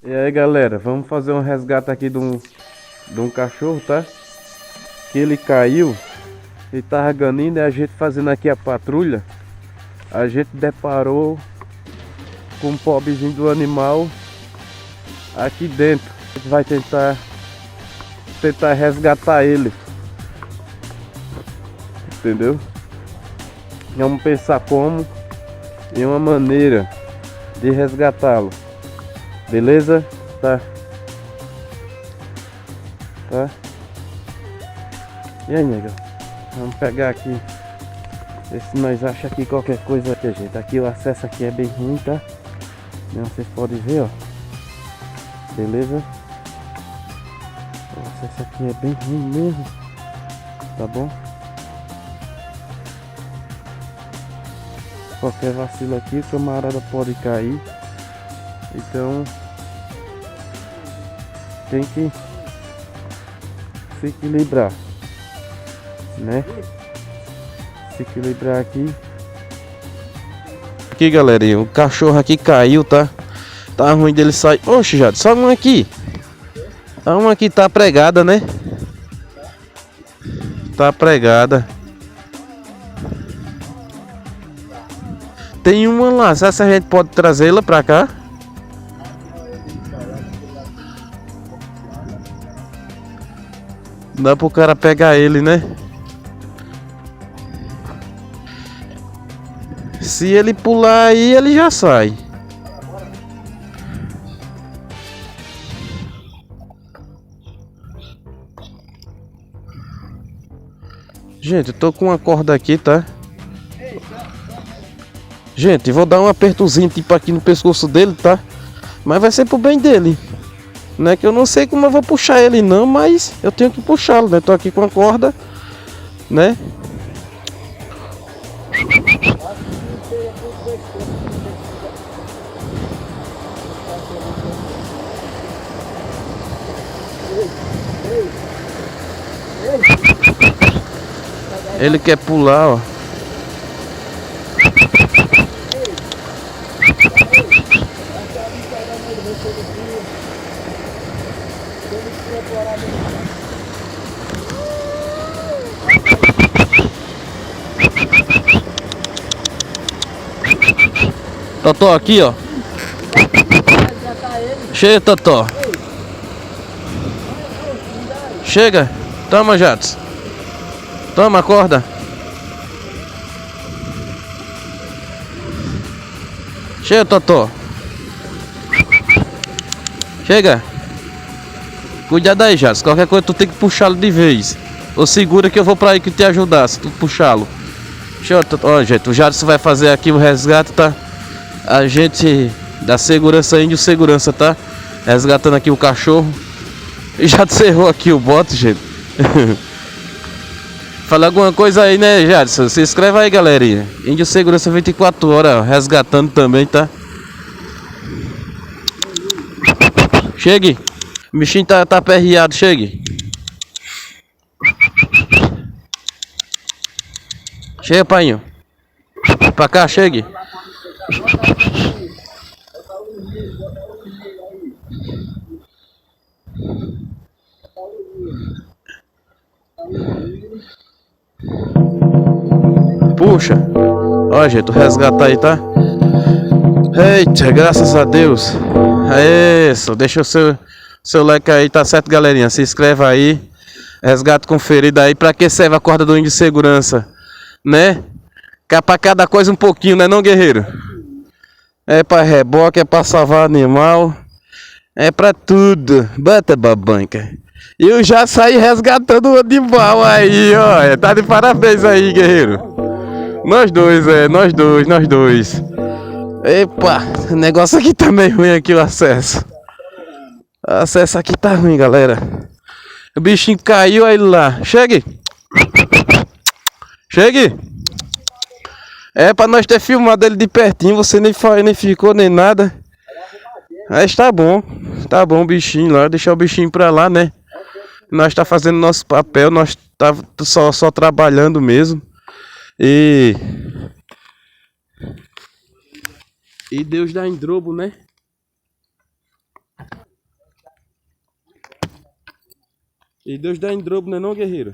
E aí galera, vamos fazer um resgate aqui de um cachorro, tá? Que ele caiu, ele tava ganindo e a gente fazendo aqui a patrulha, a gente deparou com um pobrezinho do animal aqui dentro. A gente vai tentar resgatar ele, entendeu? Vamos pensar como e uma maneira de resgatá-lo. Beleza? Tá. Tá. E aí, nega? Vamos pegar aqui. Ver se nós achamos aqui qualquer coisa aqui, gente. Aqui o acesso aqui é bem ruim, tá? Não, vocês podem ver, ó. Beleza? O acesso aqui é bem ruim mesmo. Tá bom? Qualquer vacilo aqui, o camarada pode cair. Então tem que se equilibrar, né? Se equilibrar aqui. Aqui, galerinha, o cachorro aqui caiu, tá? Tá ruim dele sair. Oxe, Jade, só uma aqui. A uma aqui tá pregada, né? Tá pregada. Tem uma lá, será que a gente pode trazê-la pra cá? Dá pro cara pegar ele, né? Se ele pular aí, ele já sai. Gente, eu tô com uma corda aqui, tá? Gente, vou dar um apertozinho tipo aqui no pescoço dele, tá? Mas vai ser pro bem dele. Não é que eu não sei como eu vou puxar ele não, mas eu tenho que puxá-lo, né? Tô aqui com a corda, né? Ele quer pular, ó. Totó aqui, ó. Chega, Totó. Chega. Toma, Jats. Toma a corda. Chega, Totó. Chega. Cuidado aí, Jats. Qualquer coisa tu tem que puxá-lo de vez. Ou segura que eu vou pra aí que te ajudar, se tu puxá-lo. Deixa eu... Ó, gente, o Jadson vai fazer aqui o resgate, tá? A gente da segurança, índio segurança, tá? Resgatando aqui o cachorro. E já cerrou aqui o bote, gente. Fala alguma coisa aí, né, Jadson? Se inscreve aí, galerinha. Índio segurança 24 horas, ó, resgatando também, tá? Chegue. O bichinho tá aperreado, chegue. Chega, painho. Pra cá, chegue. Puxa. Ó, gente, o resgate aí, tá? Eita, graças a Deus. É isso, deixa o seu like aí, tá certo, galerinha? Se inscreve aí. Resgate conferido aí. Pra que serve a corda do índio de segurança? Né? Que é pra cada coisa um pouquinho, né não, guerreiro? É pra reboque, é pra salvar animal. É pra tudo. Bata babanca. E eu já saí resgatando o animal aí, ó. Tá de parabéns aí, guerreiro. Nós dois, nós dois. Epa, o negócio aqui tá meio ruim aqui, o acesso. O acesso aqui tá ruim, galera. O bichinho caiu aí lá. Chegue. Chegue. É pra nós ter filmado ele de pertinho, você nem ficou nem nada. Mas tá bom o bichinho lá, deixar o bichinho pra lá, né? Nós tá fazendo nosso papel, nós tá só trabalhando mesmo. E Deus dá em drobo, né? E Deus dá em drobo, não é não, guerreiro?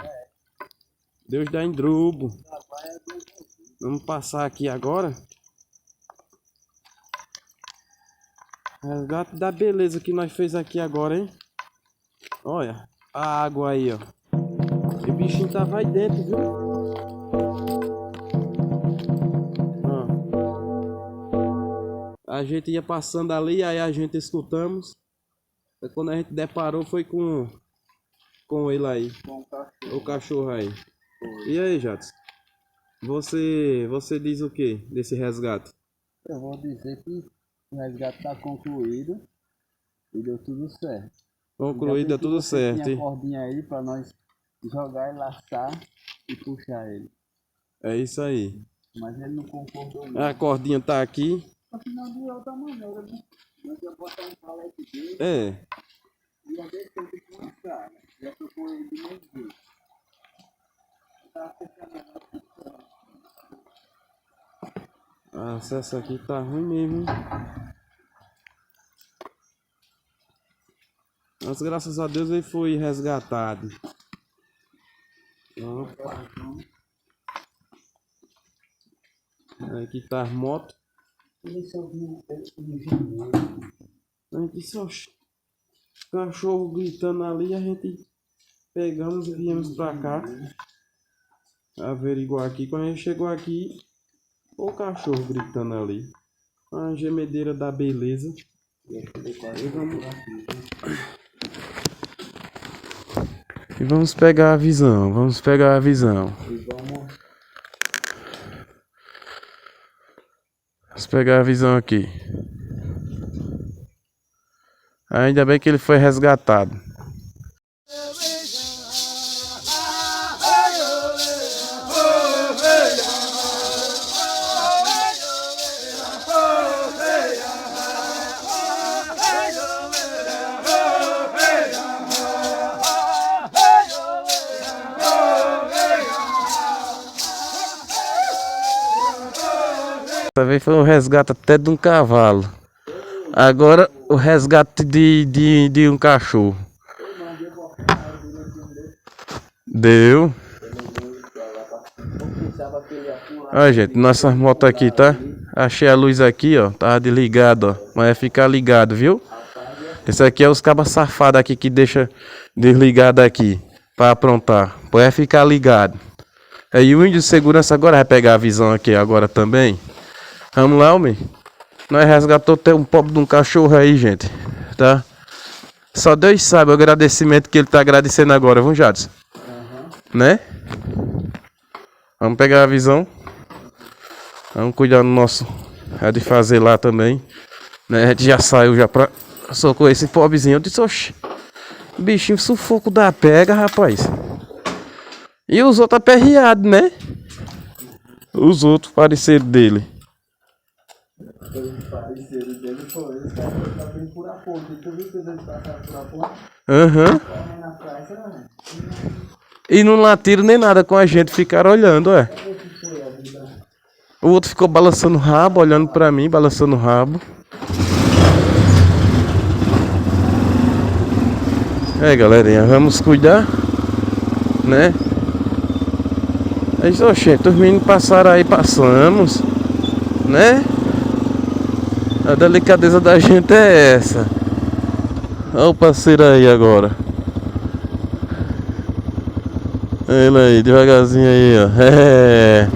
Deus dá em drobo. Vamos passar aqui agora. Resgate da beleza que nós fez aqui agora, hein? Olha, a água aí, ó. E o bichinho tava aí dentro, viu? Ó. A gente ia passando ali, aí a gente escutamos. E quando a gente deparou foi com ele aí. Com o cachorro. O cachorro aí. Foi. E aí, Jadson? Você diz o que desse resgate? Eu vou dizer que o resgate está concluído e deu tudo certo. Concluído, deu tudo certo. Tinha a cordinha aí para nós jogar e laçar e puxar ele. É isso aí. Mas ele não concordou não. A cordinha tá aqui. Afinal de outra maneira, né? Nós ia botar um palete dele É. e ia descer ele com uma cara. Já tocou ele de meio jeito. Tá fechando. Ah, essa aqui tá ruim mesmo, hein? Mas graças a Deus ele foi resgatado. Opa. Aqui tá as motos. Ele só viu o engenheiro. Aqui só cachorro gritando ali, a gente pegamos e viemos pra cá averiguar aqui. Quando a gente chegou aqui, o cachorro gritando ali. A gemedeira da beleza. E vamos pegar a visão, vamos pegar a visão. Vamos pegar a visão aqui. Ainda bem que ele foi resgatado. Dessa vez foi um resgate até de um cavalo. Agora o resgate de um cachorro. Deu. Olha, gente, nossas motos aqui, tá? Achei a luz aqui, ó. Tava desligado, ó. Mas vai ficar ligado, viu? Esse aqui é os cabas safados aqui que deixa desligado aqui. Pra aprontar. Vai ficar ligado. Aí o índio de segurança agora vai pegar a visão aqui agora também. Vamos lá, homem. Nós resgatou até um pobre de um cachorro aí, gente. Tá? Só Deus sabe o agradecimento que ele tá agradecendo agora, viu, Jadson? Né? Vamos pegar a visão. Vamos cuidar do nosso. É de fazer lá também. Né? A gente já saiu já pra socorrer esse pobrezinho. Eu disse, oxe. Bichinho sufoco da pega, rapaz. E os outros aperreados, né? Os outros pareceram dele. Aham. E não latiram nem nada com a gente, ficaram olhando, é. O outro ficou balançando o rabo, olhando pra mim, balançando o rabo. É, galerinha, vamos cuidar, né? Aí, oxente, os meninos passaram aí, passamos, né? A delicadeza da gente é essa. Olha o parceiro aí agora. Ele aí, devagarzinho aí, ó. É.